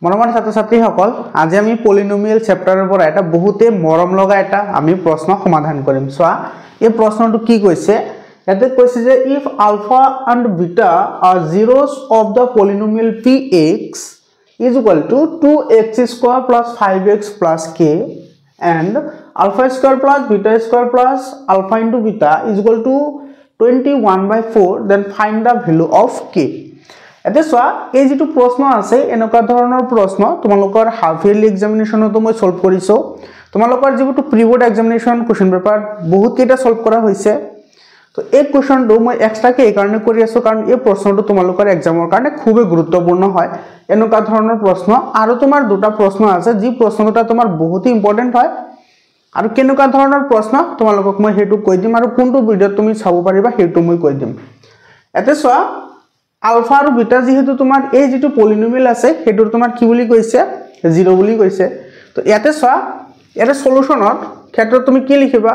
মৰমৰ ছাত্ৰ-ছাত্ৰীসকল আজি আমি পলিনোমিয়েল চেপ্টাৰৰ পৰা এটা বহুতে মৰম লগা এটা আমি প্ৰশ্ন সমাধান কৰিম চোৱা এই প্ৰশ্নটো কি কৈছে ইয়াতে কৈছে যে if alpha and beta are zeros of the polynomial px is equal to 2x square plus 5x plus k and alpha square plus beta square plus alpha into beta is equal to 21/4 then find the value of k এতে সোয়া এই যেটো প্রশ্ন আছে এনেকা ধৰণৰ প্ৰশ্ন তোমালোকৰ half yearly এক্সামিনেশনতো মই সলভ কৰিছো তোমালোকৰ যেটো pre board examination question paper বহুত কেটা সলভ কৰা হৈছে তো এই কোশ্চনটো মই এক্সট্ৰা কে এই কাৰণে কৰি আছো কাৰণ এই প্ৰশ্নটো তোমালোকৰ এক্সামৰ কাৰণে খুবই গুৰুত্বপূৰ্ণ হয় এনেকা ধৰণৰ প্ৰশ্ন আৰু তোমাৰ দুটা প্ৰশ্ন আছে যি প্ৰশ্ন দুটা তোমাৰ বহুত ইম্পৰ্টেন্ট হয় আৰু কেনেকা ধৰণৰ প্ৰশ্ন তোমালোকক মই হেতু কৈ দিম আৰু কোনটো ভিডিঅ তুমি চাব পাৰিবা হেতু মই কৈ দিম এতে সোয়া আলফা আৰু বিটা যেহেতু তোমাৰ এই যেটো পলিনোমিয়েল আছে হেতুৰ তোমাৰ কি বুলি কৈছে 0 বুলি কৈছে তো ইয়াতে সোয়া এটা সলিউশনত ক্ষেত্ৰত তুমি কি লিখিবা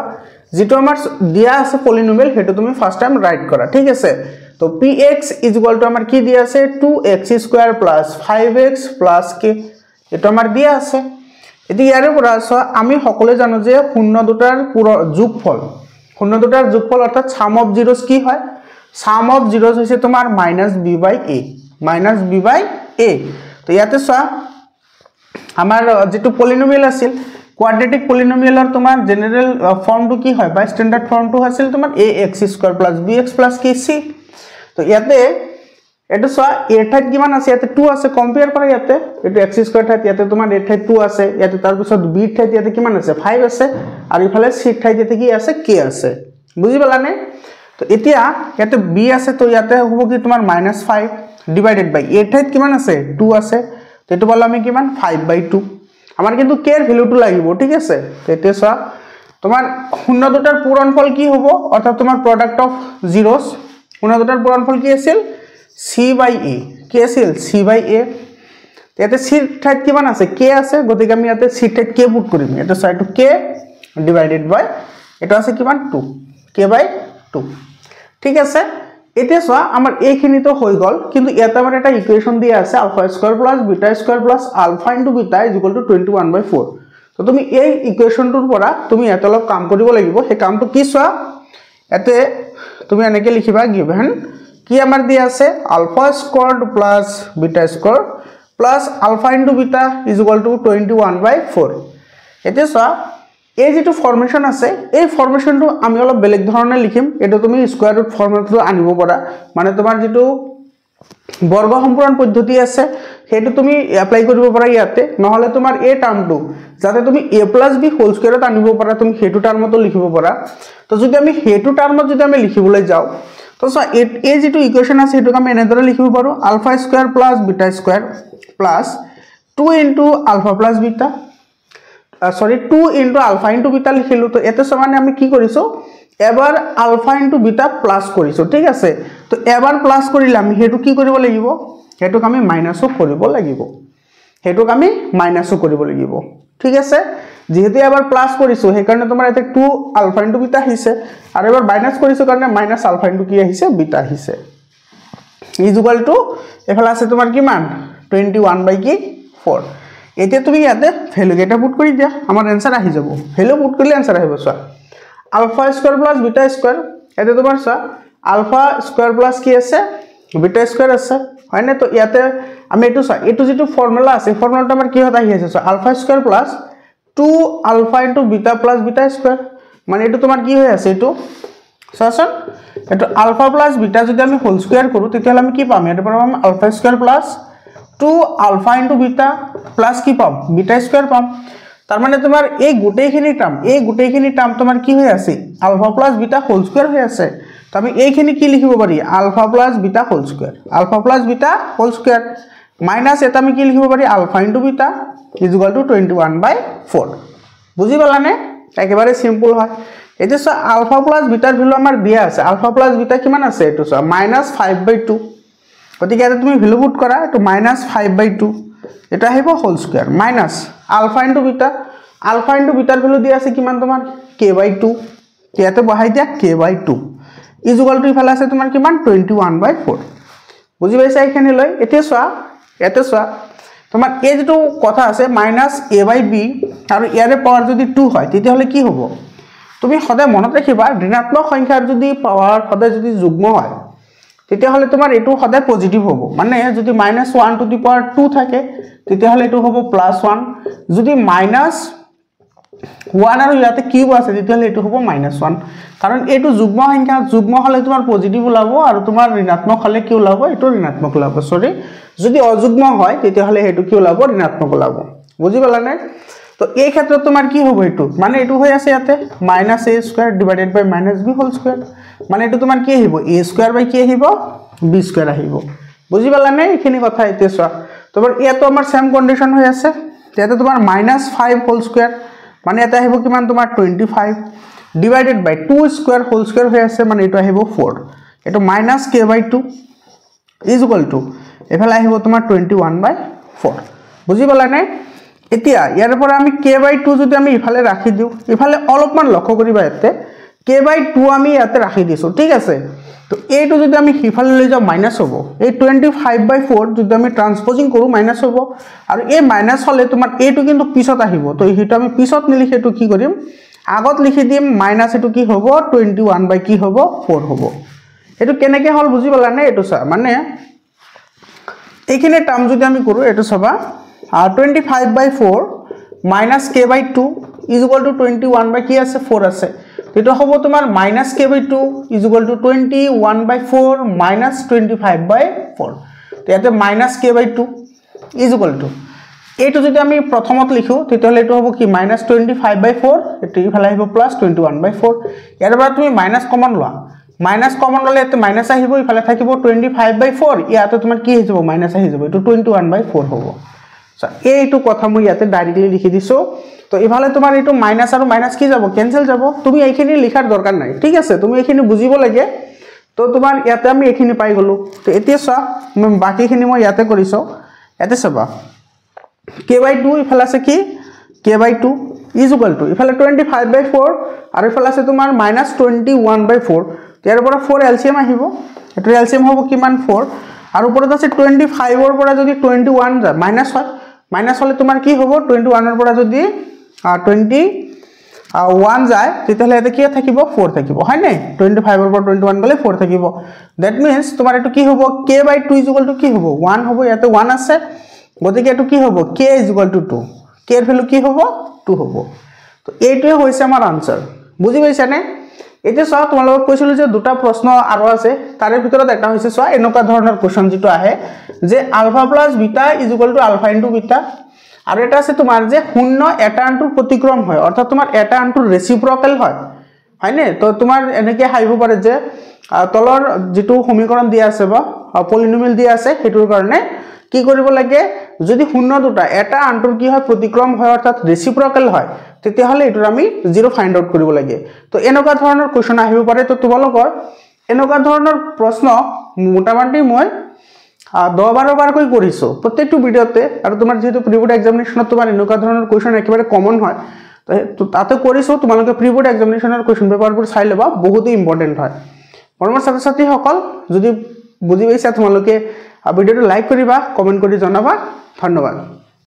যেটো আমাৰ দিয়া আছে পলিনোমিয়েল হেতু তুমি ফাৰ্স্ট টাইম ৰাইট কৰা ঠিক আছে তো px = আমাৰ কি দিয়া আছে 2x² + 5x + k এটা আমাৰ দিয়া আছে এটি ইয়াৰ পৰা সোয়া আমি সকলোৱে জানো যে শূন্য দুটাৰ যোগফল শূন্য দুটাৰ যোগফল অৰ্থাৎ সাম অফ জিরোস কি হয় sum of zeros होइसे तुम्हार -b/a तो ইয়াতে সোয়া আমাৰ যেটো পলিনোমিয়েল আছিল কোয়াড্ৰেটিক পলিনোমিয়েলৰ তোমাৰ জেনাৰেল ফৰ্মটো কি হয় বা স্ট্যান্ডাৰ্ড ফৰ্মটো আছিল তোমাৰ ax² + bx + kc তো ইয়াতে এটো সোয়া a ঠাইত কিমান আছে ইয়াতে 2 আছে কম্পেয়ার কৰা ইয়াতে এটো x² ঠাইত ইয়াতে তোমাৰ a ঠাইত 2 আছে ইয়াতে তাৰ পিছত b ঠাইত ইয়াতে কিমান আছে 5 আছে আৰু ইফালে c ঠাইত ইয়াতে কি আছে k আছে বুজি পালানে তো এতিয়া ইয়াতে b আছে তো ইয়াতে হ'ব কি তোমাৰ -5 ডিভাইডেড বাই a ঠাইত কিমান আছে 2 আছে তো এটো বল আমি কিমান 5/2 আমাৰ কিন্তু k এৰ ভ্যালুটো লাগিব ঠিক আছে তো এতে সোয়া তোমাৰ শূন্য দুটাৰ পূৰণফল কি হ'ব অৰ্থাৎ তোমাৰ প্ৰডাক্ট অফ জিৰোস শূন্য দুটাৰ পূৰণফল কি আছিল c/a কি আছিল c/a ইয়াতে c ঠাইত কিমান আছে k আছে গতিকে আমি ইয়াতে c ঠাইত k পুট কৰিম এটা সোয়া এটো k ডিভাইডেড বাই এটা আছে কিমান 2 k/2 ঠিক আছে এতিয়া সোয়া আমাৰ এইখিনি তো হৈ গল কিন্তু ইয়াতে আমাৰ এটা ইকুয়েশন দিয়া আছে α² + β² + α * β = 21/4 তো তুমি এই ইকুয়েশনটোৰ পৰা তুমি এটা অলপ কাম কৰিব লাগিব সেই কামটো কি সোয়া এতে তুমি এনেকে লিখিবা গিভেন কি আমাৰ দিয়া আছে α² + β² + α * β = 21/4 এতে সোয়া এই যেটো ফর্মেশন আছে এই ফর্মেশনটো আমি অলপ বেলেগ ধৰণে লিখিম এটা তুমি স্কয়াৰ ৰুট ফৰ্মেটটো আনিব পাৰা মানে তোমাৰ যেটো বৰ্গ সম্পূৰণ পদ্ধতি আছে হেতু তুমি এপ্লাই কৰিব পাৰা ইয়াতে নহলে তোমাৰ এই টাৰ্মটো যাতে তুমি a + b হোল স্কয়াৰত আনিব পাৰা তুমি হেতু টাৰ্মটো লিখিব পাৰা তো যদি আমি হেতু টার্মত যদি আমি লিখিবলৈ যাও তো এই যেটো ইকুয়েশন আছে হেতু আমি এনেদৰে লিখিব পাৰো α² + β² + 2 * α + β सॉरी 2 * α * β লিখিলো তো এতে সমানে আমি কি কৰিছো এবাৰ α * β প্লাস কৰিছো ঠিক আছে তো এবাৰ প্লাস কৰিলে আমি হেতু কি কৰিব লাগিব হেতুক আমি মাইনাসও কৰিব লাগিব হেতুক আমি মাইনাসও কৰিব লাগিব ঠিক আছে যেহেতু এবাৰ প্লাস কৰিছো সেই কাৰণে তোমাৰ এতে 2 α * β আহিছে আৰু এবাৰ মাইনাস কৰিছো কাৰণে -α * কি আহিছে β আহিছে = এফালে আছে তোমাৰ কিমান 21/4 এতিয়া তুমি ইয়াতে ভ্যালু কেটা পুট কৰি দিয়া আমাৰ आंसर আহি যাব ভ্যালু পুট কৰিলে आंसर আহিব সোয়া α² + β² এতে তোমাৰ সোয়া α² + কি আছে β² আছে হয় না তো ইয়াতে আমি এটো সোয়া এটো যেটো ফর্মুলা আছে ফর্মুলাটো আমাৰ কি হতা আহি আছে সোয়া α² + 2α * β + β² মানে এটো তোমাৰ কি হৈ আছে এটো সোয়াছন এটো α + β যদি আমি হোল স্কয়ার কৰো তেতিয়ালে আমি কি পাম এটা পাম α² + 2α * β প্লাস কি পাম β² পাম তার মানে তোমার এই গুটেইখিনি টার্ম তোমার কি হৈ আছে α + β হোল স্কয়ার হৈ আছে তো আমি এইখিনি কি লিখিব পাৰি α + β whole square α + β whole square minus এটা আমি কি লিখিব পাৰি α * β = 21/4 বুজি পালানে একেবাৰে সিম্পল হয় এটা সো α + β এৰ ভ্যালু আমাৰ দিয়া আছে α + β কিমান আছে এটো সো -5/2 গতিকে এটা তুমি ভ্যালু পুট কৰা এটো -5/2 এটা আহিব হোল স্কয়াৰ মাইনাস α * β এৰ ভ্যালু দিয়া আছে কিমান তোমাৰ k/2 ইয়াতে বহাই দিয়া k/2 = ইফালে আছে তোমাৰ কিমান 21/4 বুজি পাইছা এখানে লৈ এতে সোয়া তোমাৰ এ যেটো কথা আছে -a/b আৰু ইয়াৰে পাৱাৰ যদি 2 হয় তেতিয়াহলে কি হ'ব তুমি সদায় মনত ৰাখিবা ঋণাত্মক সংখ্যাৰ যদি পাৱাৰ সদায় যদি যুগ্ম হয় তেতিয়াহলে তোমাৰ এটো সদায় পজিটিভ হ'ব মানে যদি -1 টু দি পাৱাৰ 2 থাকে তেতিয়াহলে এটো হ'ব +1 যদি -1 আৰু ইয়াতে কিউব আছে তেতিয়াহলে এটো হ'ব -1 কাৰণ এটো যুগ্ম সংখ্যা যুগ্ম হলে তোমাৰ পজিটিভ ওলাব আৰু তোমাৰ ঋণাত্মক হলে কি ওলাব এটো ঋণাত্মক ওলাব সৰি যদি অযুগ্ম হয় তেতিয়াহলে এটো কি ওলাব ঋণাত্মক ওলাব বুজি পালা নে তো এই ক্ষেত্ৰত তোমাৰ কি হ'ব এটো মানে এটো হৈ আছে ইয়াতে -a² ডিভাইডেড বাই -b² মানে এটো তোমাৰ কি আহিব a² বাই কি আহিব b² আহিব বুজি পালা নে এইখিনি কথা এতিয়া চোৱা তোমাৰ ইয়াতো আমাৰ সেম কন্ডিশন হৈ আছে ইয়াতে তোমাৰ -5² মানে এটা আহিব কিমান তোমাৰ 25 ডিভাইডেড বাই 2² হৈ আছে মানে এটো আহিব 4 এটো -k/2 ইজ ইকুয়াল টু এফালে আহিব তোমাৰ 21/4 বুজি পালা নে এতিয়া ইয়াৰ পৰা আমি k/2 যদি আমি ইফালে ৰাখি দিও ইফালে অলপমান লক্ষ্য কৰিবা ইয়াতে k/2 আমি ইয়াতে ৰাখি দিছো ঠিক আছে তো এইটো যদি আমি ইফালে লৈ যাও মাইনাস হ'ব এই 25/4 যদি আমি ট্ৰান্সপোজিং কৰো মাইনাস হ'ব আৰু এই মাইনাস হলে তোমাৰ এইটো কিন্তু পিছত আহিব তো হিটো আমি পিছত নিলিখে এটো কি কৰিম আগত লিখি দিম মাইনাস এটো কি হ'ব 21 বাই কি হ'ব 4 হ'ব এটো কেনেকে হল বুজি পালা নে এটো চা মানে এইখিনি টার্ম যদি আমি কৰো এটো সবা 25/4 -k/2 is equal to 21 by কি আছে 4 আছে এটো হ'ব তোমাৰ -k/2 is equal to 21/4 -25/4 তো ইয়াতে -k/2 is equal to এটো যদি আমি প্ৰথমত লিখো তেতিয়াহলে এটো হ'ব কি -25/4 এটো ইফালে আহিব +21/4 ইয়াৰ পৰা তুমি মাইনাস কমন লোৱা মাইনাস কমন ললে এতে মাইনাস আহিব ইফালে থাকিব 25/4 ইয়াতে তোমাৰ কি হৈ যাব মাইনাস আহি যাব এটো 21/4 হ'ব সো এইটো কথা মই ইয়াতে ডাইৰেক্টলি লিখি দিছো তো ইফালে তোমাৰ এটো মাইনাস আৰু মাইনাস কি যাব ক্যান্সেল যাব তুমি এইখিনি লিখাৰ দৰকাৰ নাই ঠিক আছে তুমি এইখিনি বুজিব লাগে তো তোমাৰ ইয়াতে আমি এইখিনি পাই গলো তো এতিয়া চা মই বাকিখিনি মই ইয়াতে কৰিছো ইয়াতে চাবা k/2 ইফালে আছে কি k/2 is equal to ইফালে 25/4 আৰু ইফালে আছে তোমাৰ -21/4 ইয়াৰ পৰা 4 এলসিএম আহিব এটো এলসিএম হ'ব কিমান 4 আৰু ওপৰত আছে 25 ৰ পৰা যদি 21 যায় মাইনাস হয় মাইনাস হলে তোমাৰ কি হ'ব 21 ৰ পৰা যদি 21 যায় তেতিয়াহলে এটা কি থাকিব 4 থাকিব হয় নাই 25 ৰ পৰা 21 গলে 4 থাকিব দ্যাট মিন্স তোমাৰ এটো কি হ'ব k/2 is equal to কি হ'ব 1 হ'ব ইয়াতে 1 আছে গতিকে এটো কি হ'ব k is equal to 2 k এর ভ্যালু কি হ'ব 2 হ'ব তো এইটোই হৈছে আমাৰ আনসাৰ বুজি পাইছা নে এতিয়া সব তোমালোক কৈছিল যে দুটা প্ৰশ্ন আৰু আছে তাৰে ভিতৰত এটা হৈছে সব এনেকুৱা ধৰণৰ কোৱেশ্চন যেটো আহে যে alpha plus beta is equal to alpha into beta আৰু এটা আছে তোমাৰ যে শূন্য এটা আনটোৰ প্ৰতিক্ৰম হয় অৰ্থাৎ তোমাৰ এটা আনটোৰ ৰেচিপ্ৰকেল হয় হয়নে তো তোমাৰ এনেকৈ হাইব পাৰে যে তলৰ যেটো সমীকৰণ দিয়া আছে বা পলিনোমিয়েল দিয়া আছে হেতুৰ কাৰণে কি কৰিব লাগে যদি শূন্য দুটা এটা আনটোৰ কি হয় প্ৰতিক্ৰম হয় অৰ্থাৎ ৰেচিপ্ৰকেল হয় তেতিয়াহলে এটোৰ আমি জিৰো ফাইন্ড আউট কৰিব লাগে তো এনেকুৱা ধৰণৰ কোৱেশ্চন আহিব পাৰে তো তোমালোকৰ এনেকুৱা ধৰণৰ প্ৰশ্ন মোটামুটি মই 10-12 বাৰ কৈ কৰিছো প্ৰত্যেকটো ভিডিওতে আৰু তোমাৰ যেহেতু প্ৰি-বোৰ্ড এক্সামিনেশনত তোমাৰ এনেকুৱা ধৰণৰ কোৱেশ্চন একেবাৰে কমন হয় তো তাতে কৰিছো তোমালোকে প্ৰি-বোৰ্ড এক্সামিনেশনৰ কোৱেশ্চন পেপাৰবোৰ চাই লবা বহুত ইম্পৰ্টেন্ট হয় মৰমৰ ছাত্ৰ-ছাত্ৰী সকল যদি বুজি পাইছা তোমালোকে ভিডিওটো লাইক কৰিবা কমেন্ট কৰি জনাবা ধন্যবাদ